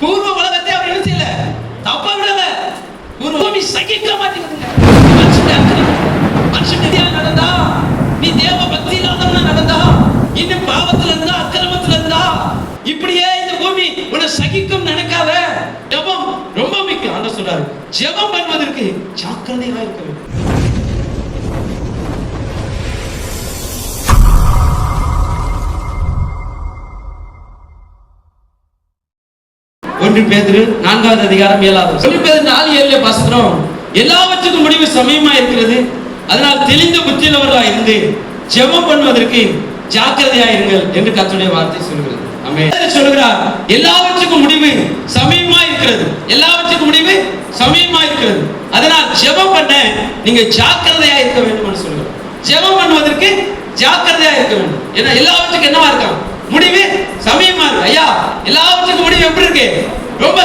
பூர்வ உலகத்தை அவர் என்ன செய்யல, தப்ப விடல. பூமி சகிக்க மாட்டேங்குதுங்க. மனுஷன் நடந்தா, நீ தேவ பக்தி இல்லாதவனா நடந்தா, இன்னும் பாவத்துல இருந்தா, அக்கிரமத்துல இருந்தா, இப்படியே இந்த பூமி உன்னை சகிக்கும் நினைக்காத. ஜெபம் ரொம்ப முக்கியம். ஆண்டவர் சொல்றாரு, ஜெபம் பண்ணுவதற்கு ஜாக்கிரதையா இருக்க வேண்டும். 1 பேதுரு 4வது அதிகாரம் 7வது. 1 பேதுரு 4:7 வாசிக்கிறோம். எல்லாவற்றுக்கும் முடிவு சமயமா இருக்கிறது, அதனால் தெளிந்த புத்தியுள்ளவர்களாய் இருந்து ஜெபம் பண்ணுவதற்கு ஜாக்கிரதையா இருங்கள் என்று கர்த்தருடைய வார்த்தை சொல்கிறது. ஆமென். சொல்கிறார், எல்லாவற்றுக்கும் முடிவு சமயமா இருக்கிறது. எல்லாவற்றுக்கும் முடிவு சமயமா இருக்கிறது, அதனால் ஜெபம் பண்ண நீங்க ஜாக்கிரதையா இருக்க வேண்டும் என்று சொல்கிறார். ஜெபம் பண்ணுவதற்கு ஜாக்கிரதையா இருக்க வேண்டும். ஏன்னா எல்லாவற்றுக்கும் என்னவா இருக்கான், முடிவு சமயமா இருக்கு. ஐயா, எல்லாவற்றுக்கும் முடிவு எப்படி இருக்கு, ரொம்ப